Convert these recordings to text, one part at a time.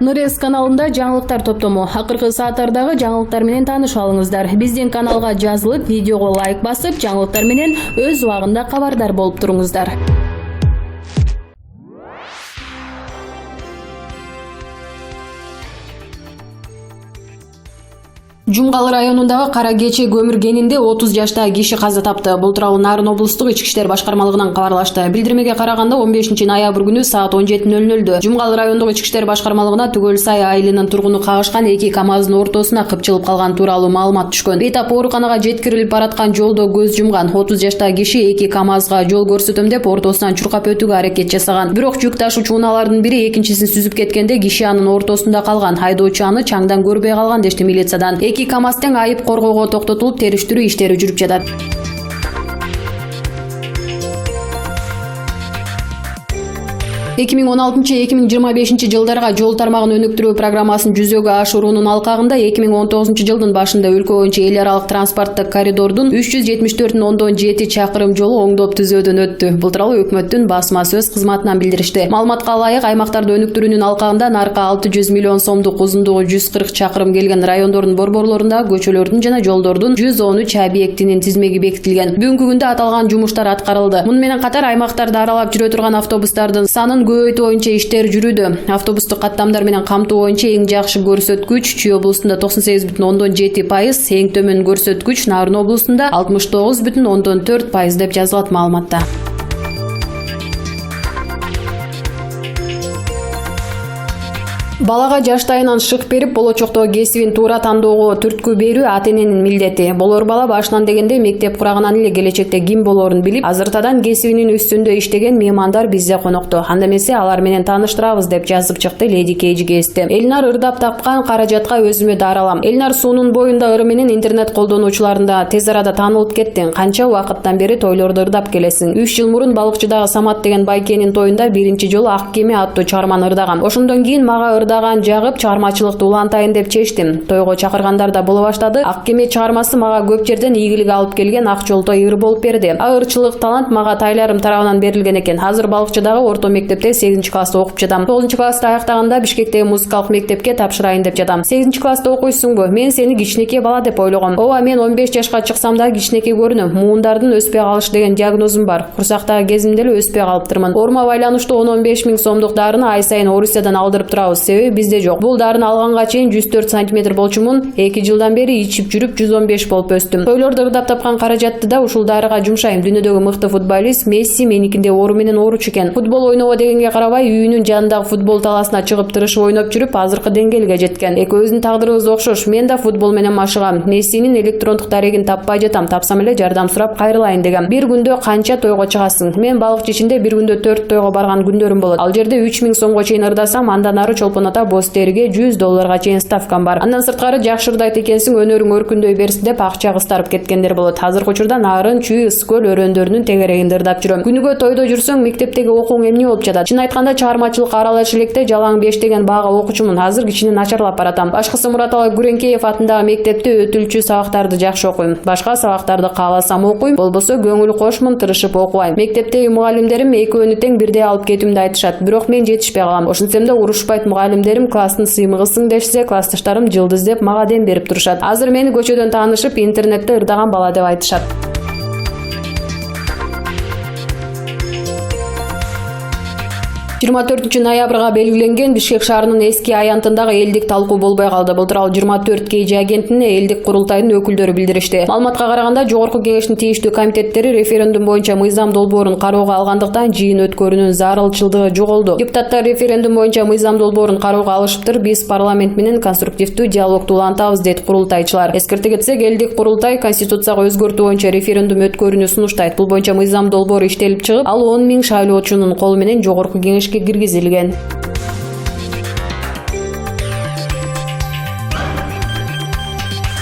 Нурес каналында жаңылыктар топтому. Акыркы сааттардагы жаңылыктар менен таанышып алыңыздар. Биздин каналга жазылып, видеого лайк басып, жаңылыктар менен өз убагында кабардар болуп туруңуздар. Жумгал районундагы Кара Кечи көмүр кенинде 30 жаштагы киши каза тапты. Бул тууралуу Нарын облустук ички иштер башкармалыгынан кабарлашты. Билдирмеге караганда 15 ноябрь күнү саат 17:00 Жумгал райондук ички иштер башкармалыгына Түгөл Сай айылынын тургуну кагышкан 2 КАМАЗдын ортосуна кыпчылып калган тууралуу маалымат түшкөн. Бейтап ооруканага жеткирилип бараткан жолдо көз жумган 30 жаштагы киши 2 КАМАЗга жол көрсөтөм деп ортосунан чуркап өтүүгө аракет жасаган. Бирок жүк ташуучу унаалардын бири экинчисин сүзүп кеткенде киши анын ортосунда калган. Айдоочу аны чаңдан көрбөй калган дешти милициядан. 2 КАМАЗ тең айып коргоого токтотулуп, териштирүү иштери жүрүп жатат. 2016-2025 жылдарга жол тармагын өнүктүрүү программасын жүзөгө ашыруунун алкагында 2019 жылдын башында өлкө боюнча эл аралык транспорттук коридордун 374,7 чакырым жолу оңдоп түзөөдөн өттү. Бул тууралуу өкмөттүн басма сөз кызматынан билдиришти. Маалыматка ылайык, аймактарды өнүктүрүүнүн алкагында наркы 600 миллион сомдук, узундугу 140 чакырым келген райондордун борборлорундагы көчөлөрдүн жана жолдордун 113 объектинин тизмеги бекитилген. Бүгүнкү күндө аталган жумуштар аткарылды. Муну менен катар аймактарды аралап жүрө турган автобустардын санын көбөйтүү боюнча иштер жүрүүдө. Автобустук каттамдар менен камтуу боюнча эң жакшы көрсөткүч Чүй облусунда 98,7%, эң төмөн көрсөткүч Нарын облусунда 69,4% деп жазылат маалыматта. Балага жаштайынан шык берип, болочокто кесибин туура тандоого түрткү берүү ата-эненин милдети. Болор бала башынан дегенде мектеп курагынан эле келечекте ким болоорун билип, азыртадан кесибинин үстүндө иштеген меймандар бизде конокто. Анда эмесе алар менен тааныштырабыз деп жазып чыкты Леди Кейжигести. Элнар ырдап тапкан каражатка өзүмө даралам. Элнар суунун боюнда ыры менен интернет колдонуучуларында тез арада таанылып кеттиң. Канча убакыттан бери тойлордо ырдап келесиң? 3 жыл мурун балыкчыдагы Самат деген байкенин тоюнда биринчи жолу Ак кеме аттуу чыгарманы ырдагам. Ошондон кийин мага ырдаган жагып, чыгармачылыкты улантайын деп чечтим. Тойго чакыргандар да боло баштады. Ак кеме чыгармасы мага көп жерден ийгилик алып келген ак жолтой ыр болуп берди. Ырчылык талант мага тайларым тарабынан берилген экен. Азыр балыкчыдагы орто мектепте 8 класста окуп жатам. 9 класста аяктаганда Бишкектеги музыкалык мектепке тапшырайын деп жатам. 8 класста окуйсуңбу? Мен сени кичинекей бала деп ойлогом. Ооба, мен 15 жашка чыксам да кичинекей көрүнөм. Муундардын өспөй калышы деген диагнозум бар. Курсактагы кезимде эле өспөй калыптырмын. Оорума байланыштуу 10-15 миң сомдук дарыны ай сайын Орусиядан алдырып турабыз. Себеби бизде жок. Бул дарыны алганга чейин 104 см болчумун. 2 жылдан бери ичип жүрүп 115 болуп өстүм. Тойлордо ырдап тапкан каражатты да ушул дарыга жумшайм. Дүйнөдөгү мыкты футболист Месси меникинде оору менен ооруч экен. Футбол ойнобо дегенге карабай, үйүнүн жанындагы футбол таласына чыгып тырышып ойноп жүрүп азыркы деңгээлге жеткен. Экөөбүздүн тагдырыбыз окшош. Мен да футбол менен машыгам. Мессинин электрондук дарегин таппай жатам. Тапсам эле жардам сурап кайрылайын дегем. Бир күндө канча тойго чыгасың? Мен балыкчы ичинде бир күндө 4 тойго барган күндөрүм болот. Ал жерде 3 миң сомго чейин ырдасам, андан ары чолпон ата боз териге $100 чейин ставкам бар. Андан сырткары жакшы ырдайт экенсиң, өнөрүң өркүндөй берсин деп акча кыстарып кеткендер болот. Азыркы учурда Нарын, Чүй, Ысык-Көл өрөөндөрүнүн тегерегинде ырдап жүрөм. Күнүгө тойдо жүрсөң, мектептеги окууң эмне болуп жатат? Чын айтканда чыгармачылык аралаш электе жалаң 5 деген баага окучумун. Азыр кичине начарлап баратам. Башкысы Мураталы Гүреңкеев атындагы мектепте өтүлчү сабактарды жакшы окуйм. Башка сабактарды кааласам окуйм, болбосо көңүл кошмун, тырышып окубайм. Мектептеги мугалимдерим экөөнү тең бирдей алып кетүүмдү айтышат. Бирок мен жетишпей калам. Ошентсем да урушпайт мугалимдерим, класстын сыймыгысың дешсе, классташтарым жылдыз деп мага дем берип турушат. Азыр мени көчөдөн таанышып, интернетте ырдаган бала деп айтышат. 24 ноябрга белгиленген Бишкек шаарынын эски аянтындагы элдик талкуу болбой калды. Бул тууралуу 24 KG агентине элдик курултайдын өкүлдөрү билдиришти. Маалыматка караганда, жогорку кеңештин тийиштүү комитеттери референдум боюнча мыйзам долбоорун кароого алгандыктан жыйын өткөрүүнүн зарылчылдыгы жоголду. Депутаттар референдум боюнча мыйзам долбоорун кароого алышыптыр. Биз парламент менен конструктивдүү диалогду улантабыз, дейт курултайчылар. Эскерте кетсек, элдик курултай конституцияга өзгөртүү боюнча референдум өткөрүүнү сунуштайт. Бул боюнча мыйзам долбоору иштелип чыгып, ал 10 миң шайлоочунун колу менен жогорку кеңешке киргизилген.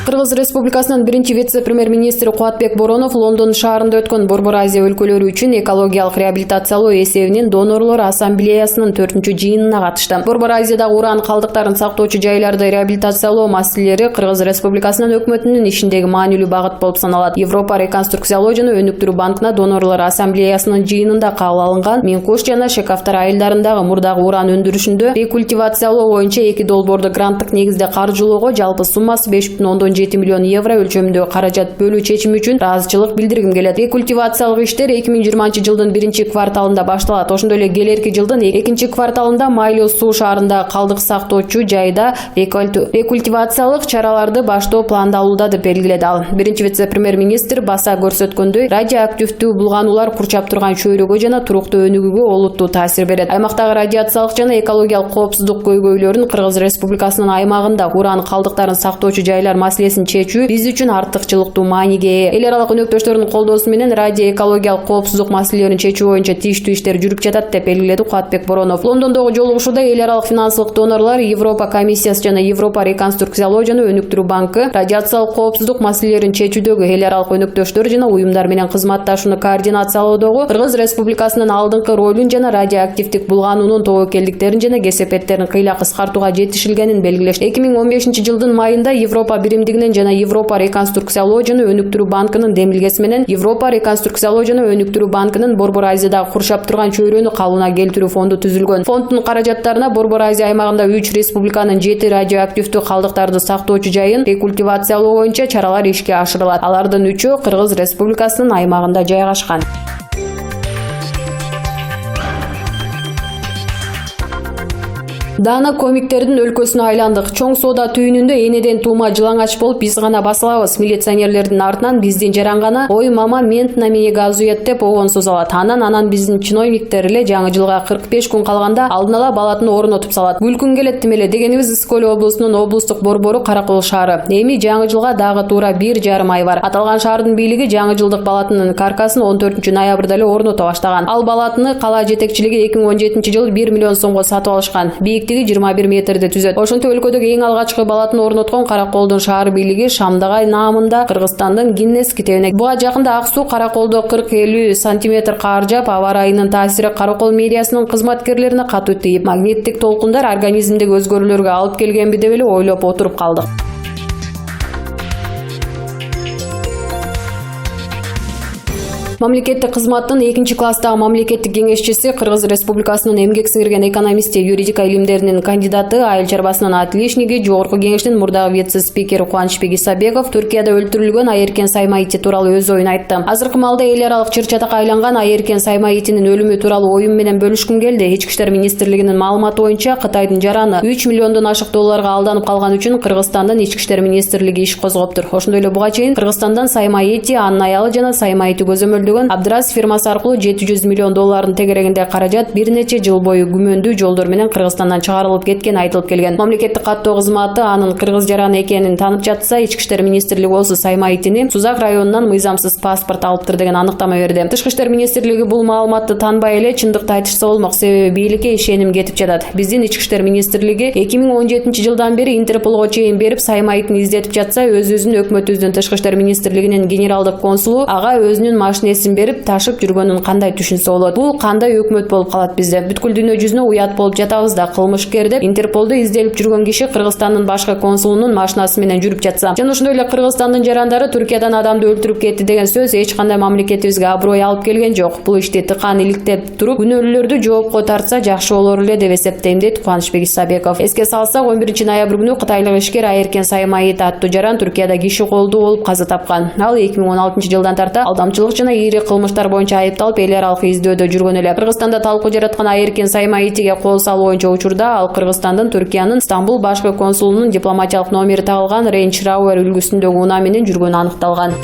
Кыргыз Республикасынын биринчи вице-премьер-министри Кубатбек Боронов Лондон шаарында өткөн Борбор Азия өлкөлөрү үчүн экологиялык реабилитациялоо эсебинин донорлор ассамблеясынын 4-жыйынына катышты. Борбор Азиядагы уран калдыктарын сактоочу жайларды реабилитациялоо маселелери Кыргыз Республикасынын өкмөтүнүн ишиндеги маанилүү багыт болуп саналат. Европа реконструкциялоо жана өнүктүрүү банкына донорлор ассамблеясынын жыйынында кабыл алынган Минкуш жана Шекафтар айылдарындагы мурдагы уран өндүрүшүндө рекультивациялоо боюнча 2 долбоорду гранттык негизде каржылоого жалпы суммасы 5,7 миллион евро өлчөмүндө каражат бөлүү чечими үчүн ыраазычылык билдиргим келет. Рекультивациялык иштер 2020 жылдын 1-кварталында башталат. Ошондой эле келерки жылдын 2-кварталында Майлуу суу шаарында калдык сактоочу жайда рекультивациялык чараларды баштоо пландалууда деп белгиледи ал. Биринчи вице-премьер-министр баса көрсөткөндөй, радиоактивдүү булгануулар курчап турган чөйрөгө жана туруктуу өнүгүүгө олуттуу таасир берет. Аймактагы радиациялык жана экологиялык коопсуздук көйгөйлөрүн Кыргыз Республикасынын аймагында уран калдыктарын сактоочу жайлар маселесин чечүү биз үчүн артыкчылыктуу мааниге ээ. Эл аралык өнөктөштөрдүн колдоосу менен радио экологиялык коопсуздук маселелерин чечүү боюнча тийиштүү иштер жүрүп жатат деп белгиледи Кубатбек Боронов. Лондондогу жолугушууда эл аралык финансылык донорлор, Европа комиссиясы жана Европа реконструкциялоо жана өнүктүрүү банкы радиациялык коопсуздук маселелерин чечүүдөгү эл аралык өнөктөштөр жана уюмдар менен кызматташууну координациялоодогу Кыргыз Республикасынын алдыңкы ролун жана радиоактивдик булгануунун тобокелдиктерин жана кесепеттерин кыйла кыскартууга жетишилгенин белгилешти. 2015 жылдын майында Европа биримдигинен жана Европа реконструкциялоо жана өнүктүрүү банкынын демилгеси менен Европа реконструкциялоо жана өнүктүрүү банкынын Борбор Азиядагы курчап турган чөйрөнү калыбына келтирүү фонду түзүлгөн. Фонддун каражаттарына Борбор Азия аймагында 3 республиканын 7 радиоактивдүү калдыктарды сактоочу жайын рекультивациялоо боюнча чаралар ишке ашырылат. Алардын 3-өө Кыргыз Республикасынын аймагында жайгашкан. Дана комиктердин өлкөсүнө айландык. Чоң соода түйүнүндө энеден туума жылаңач болуп биз гана басылабыз. Милиционерлердин артынан биздин жарангана «Ой мама, мент на меня газует» деп огонсуз алат. Анан биздин чиновниктер эле жаңы жылга 45 күн калганда алдын ала балатын орнотуп салат. Бүлкүн келет тимеле дегенибиз Ысык-Көл облусунун облустук борбору Каракол шаары. Эми жаңы жылга дагы туура 1,5 ай бар. Аталган шаардын бийлиги жаңы жылдык балатынын каркасын 14 ноябрда эле орното баштаган. Ал балатыны кала жетекчилиги 2017 жылы 1 миллион сомго сатып алышкан. 21 метрди түзөт. Ошонтип өлкөдөгү эң алгачкы балатын орноткон Караколдун шаар бийлиги Шамдагай наамында Кыргызстандын Гиннес китебине. Буга жакында ак суу Караколдо 40-50 сантиметр кар жаап, аба ырайынын таасири Каракол мэриясынын кызматкерлерине катуу тийип, магниттик толкундар организмдеги өзгөрүүлөргө алып келгенби деп эле ойлоп отуруп калдык. Мамлекеттик кызматтын 2-класстагы мамлекеттик кеңешчиси, Кыргыз Республикасынын эмгек сиңирген экономисти, юридика илимдеринин кандидаты, айыл чарбасынын отличниги, жогорку кеңештин мурдагы вице-спикери Кубанычбек Исабеков Түркияда өлтүрүлгөн Айеркен Саймаити тууралуу өз оюн айтты. Азыркы маалда эл аралык чыр-чатакка айланган Айеркен Саймаитинин өлүмү тууралуу оюм менен бөлүшкүм келди. Ички иштер министрлигинин маалыматы боюнча Кытайдын жараны 3 миллиондон ашык долларга алданып калган үчүн Кыргызстандын ички иштер министрлиги иш козгоптур. Ошондой эле буга чейин Кыргызстандан Саймаити, анын аялы жана Саймаити көзөмөлдөгөн Абдрас фирмасы аркылуу 700 миллион доллардын тегерегинде каражат бир нече жыл бою күмөндүү жолдор менен Кыргызстандан чыгарылып кеткен айтылып келген. Мамлекеттик каттоо кызматы анын кыргыз жараны экенин танып жатса, ички иштер министрлиги болсо Саймаитини Сузак районунан мыйзамсыз паспорт алыптыр деген аныктама берди. Тышкы иштер министрлиги бул маалыматты таанбай эле чындыкты айтышса болмок, себеби бийликке ишеним кетип жатат. Биздин ички иштер министрлиги 2017 жылдан бери Интерполго чейин берип Саймаитини издетип жатса, өзүбүздүн өкмөтүбүздүн тышкы иштер министрлигинин генералдык консулу ага өзүнүн машинесин берип ташып жүргөнүн кандай түшүнсө болот? Бул кандай өкмөт болуп калат бизде? Бүткүл дүйнө жүзүнө уят болуп жатабыз да, кылмышкер деп Интерполдо изделип жүргөн киши Кыргызстандын башкы консулунун машинасы менен жүрүп жатса. Жана ошондой эле Кыргызстандын жарандары Түркиядан адамды өлтүрүп кетти деген сөз эч кандай мамлекетибизге аброй алып келген жок. Бул ишти тыкан иликтеп туруп, күнөөлүүлөрдү жоопко тартса жакшы болор эле деп эсептейм, дейт Кубанычбек Исабеков. Эске салсак, 11 ноябрь күнү кытайлык ишкер Айеркен Саймаит аттуу жаран Түркияда киши колдуу болуп каза тапкан. Ал 2016 жылдан тарта алдамчылык жана ири кылмыштар боюнча айыпталып эл аралык издөөдө жүргөн эле. Кыргызстанда талкуу жараткан Айеркен Саймаитиге кол салуу боюнча учурда ал Кыргызстандын Түркиянын Стамбул башкы консулунун дипломатиялык номери тагылган Range Rover үлгүсүндөгү унаа менен жүргөнү аныкталган.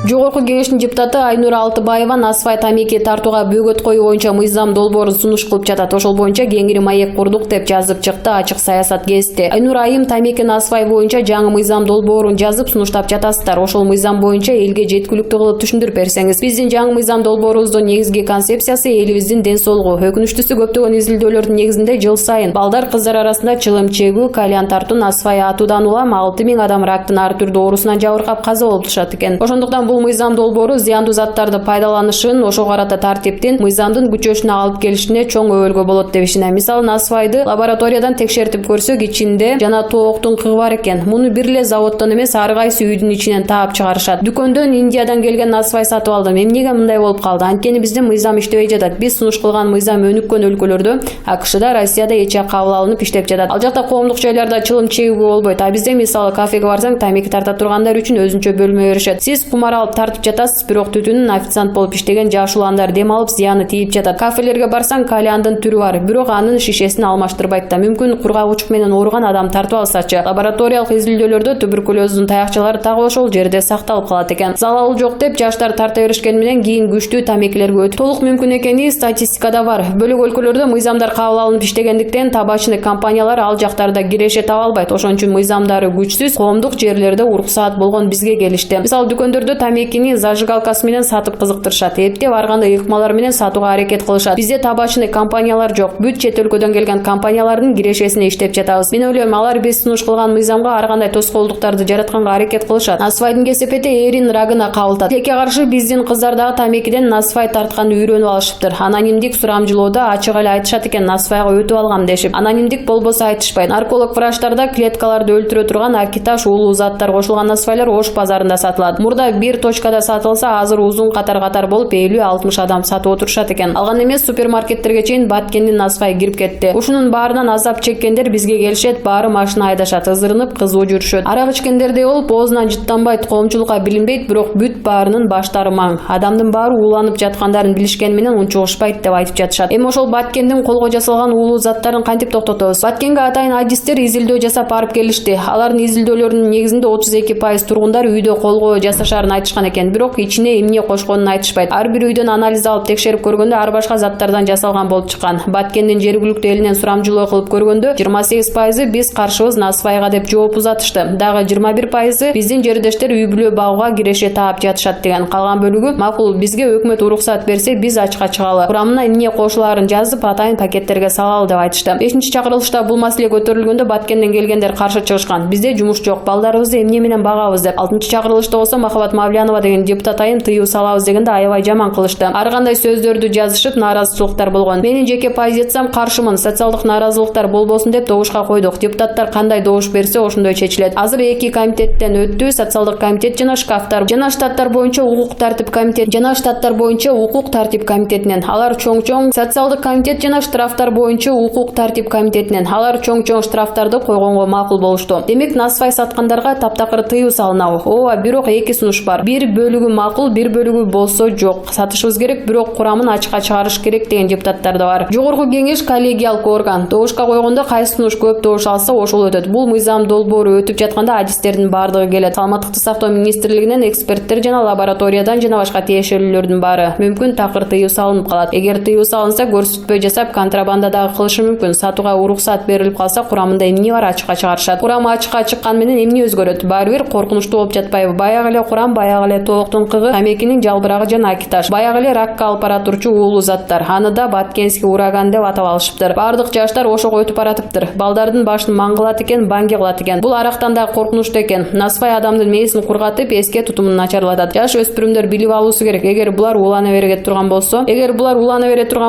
Жогорку кеңештин депутаты Айнура Алтыбаева насвай тамеки тартууга бөгөт коюу боюнча мыйзам долбоорун сунуш кылып жатат. Ошол боюнча кеңири маек курдук деп жазып чыкты ачык саясат гезити. Айнура айым тамеки насвай боюнча жаңы мыйзам долбоорун жазып сунуштап жатасыздар. Ошол мыйзам боюнча элге жеткиликтүү кылып түшүндүрүп берсеңиз. Биздин жаңы мыйзам долбоорубуздун негизги концепциясы элибиздин ден соолугу. Өкүнүчтүүсү көптөгөн изилдөөлөрдүн негизинде жыл сайын балдар кыздар арасында чылым чегүү, кальян тартуу, насвай атуудан улам 6000 адам рактын ар түрдүү оорусунан жабыркап каза болуп турушат экен. Ошондуктан бул мыйзам долбоору зыяндуу заттарды пайдаланышын, ошого карата тартиптин, мыйзамдын күчөшүнө алып келишине чоң өбөлгө болот деп ишенем. Мисалы, насвайды лабораториядан текшертип көрсөк, ичинде жана тооктун кыгы бар экен. Муну бир эле заводдон эмес, ар кайсы үйдүн ичинен таап чыгарышат. Дүкөндөн Индиядан келген насвай сатып алдым. Эмнеге мындай болуп калды? Анткени биздин мыйзам иштебей жатат. Биз сунуш кылган мыйзам өнүккөн өлкөлөрдө, АКШда, Россияда эче кабыл алынып иштеп жатат. Ал жакта коомдук жайларда чылым чегүүгө болбойт. А бизде мисалы кафеге барсаң, тамеки тарта тургандар үчүн өзүнчө бөлмө беришет. Сиз кумар алып тартып жатасыз, бирок түтүнүн официант болуп иштеген жаш уландар дем алып зыяны тийип жатат. Кафелерге барсаң, кальяндын түрү бар, бирок анын шишесин алмаштырбайт да. Мүмкүн кургагучук менен ооруган адам тартып алсачы. Лабораториялык изилдөөлөрдө туберкулездун таякчалары так ошол жерде сакталып калат экен. Залалы жок деп жаштар тарта беришкени менен кийин күчтүү тамекилерге өтүп толук мүмкүн экени статистикада бар. Бөлөк өлкөлөрдө мыйзамдар кабыл алынып иштегендиктен табачный компаниялар ал жактарда киреше таба албайт. Ошон үчүн мыйзамдары күчсүз коомдук жерлерде уруксаат болгон бизге келишти. Мисалы, дүкөндөрдө тамекини зажигалкасы менен сатып кызыктырышат. Эптеп ар кандай ыкмалар менен сатууга аракет кылышат. Бизде табачный компаниялар жок. Бүт чет өлкөдөн келген компаниялардын кирешесине иштеп жатабыз. Мен ойлойм, алар биз сунуш кылган мыйзамга ар кандай тоскоолдуктарды жаратканга аракет кылышат. Насвайдын кесепети эрин рагына кабылтат. Тилекке каршы биздин кыздар дагы тамекиден насвай тартканды үйрөнүп алышыптыр. Анонимдик сурамжылоодо ачык эле айтышат экен, насвайга өтүп алгам дешип. Анонимдик болбосо айтышпайт. Нарколог врачтарда клеткаларды өлтүрө турган аркитаж уулуу заттар кошулган насвайлар Ош базарында сатылат. Мурда бир точкада сатылса, азыр узун катар болуп 50-60 адам сатып отурушат экен. Алган эмес, супермаркеттерге чейин Баткендин насвай кирип кетти. Ушунун баарынан азап чеккендер бизге келишет, баары машина айдашат, ызырынып кызуу жүрүшөт. Арак ичкендердей болуп оозунан жыттанбайт, коомчулукка билинбейт, бирок бүт баарынын баштары маң. Адамдын баары ууланып жаткандарын билишкени менен унчугушпайт деп айтып жатышат. Эми ошол Баткендин колго жасалган уулуу заттарын кантип токтотобуз? Баткенге атайын адистер изилдөө жасап барып келишти. Алардын изилдөөлөрүнүн негизинде 32% тургундар үйдө колго жасашарын айтышкан экен, бирок ичине эмне кошконун айтышпайт. Ар бир үйдөн анализ алып текшерип көргөндө ар башка заттардан жасалган болуп чыккан. Баткендин жергиликтүү элинен сурамжылоо кылып көргөндө 28% биз каршыбыз насвайга деп жооп узатышты. Дагы 21% биздин жердештер үй бүлө багууга киреше таап жатышат деген. Калган бөлүгү макул, бизге өкмөт уруксат берсе биз ачка чыгалы, курамына эмне кошулаарын жазып атайын пакеттерге салалы деп айтышты. 5-чакырылышта бул маселе көтөрүлгөндө Баткенден келгендер каршы чыгышкан. Бизде жумуш жок, балдарыбызды эмне менен багабыз деп. 6-чакырылышта болсо Махабат Мавлянова деген депутат айым тыюу салабыз дегенде аябай жаман кылышты. Ар кандай сөздөрдү жазышып, нааразычылыктар болгон. Менин жеке позициям каршымын, социалдык нааразылыктар болбосун деп добушка койдук. Депутаттар кандай добуш берсе ошондой чечилет. Азыр 2 комитеттен өттү, социалдык комитет жана шкафтар жана штаттар боюнча укук тартип комитет жана штаттар боюнча укук тартип комитетинен. Алар чоң-чоң социалдык комитет жана штрафтар боюнча укук тартип комитетинен. Алар чоң-чоң штрафтарды койгонго макул болушту. Демек насвай саткандарга таптакыр тыюу салынабы? Ооба, бирок 2 сунуш бар. Бир бөлүгү макул, бир бөлүгү болсо жок. Сатышыбыз керек, бирок курамын ачыкка чыгарыш керек деген депутаттар да бар. Жогорку кеңеш коллегиалдык орган. Добушка койгондо кайсы сунуш көп добуш алса ошол өтөт. Бул мыйзам долбоору өтүп жатканда адистердин бардыгы келет. Саламаттыкты сактоо министрлигинен эксперттер жана лабораториядан жана башка тиешелүүлөрдүн баары. Мүмкүн такыр тыюу салынып калат. Эгер тыюу салынса, көрсөтпөй жасап контрабанда дагы кылышы мүмкүн. Сатууга уруксат берилип калса, курамында эмне бар ачыкка чыгарышат. Курамы ачыкка чыккан менен эмне өзгөрөт? Баары бир коркунучтуу болуп жатпайбы? Баягы эле курам, баягы эле тооктун кыгы, тамекинин жалбырагы жана акитаж. Баягы эле ракка алып бара турчу уулуу заттар. Аны да Баткенский ураган деп атап алышыптыр. Бардык жаштар ошого өтүп баратыптыр. Балдардын башын маңгылат экен, банги кылат экен. Бул арактан да коркунучтуу экен. Насвай адамдын мээсин кургатып, эске тутумун начарлатат. Жаш өспүрүмдөр билип алуусу керек. Эгер булар улана бере турган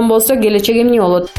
болсо, келечек эмне болот?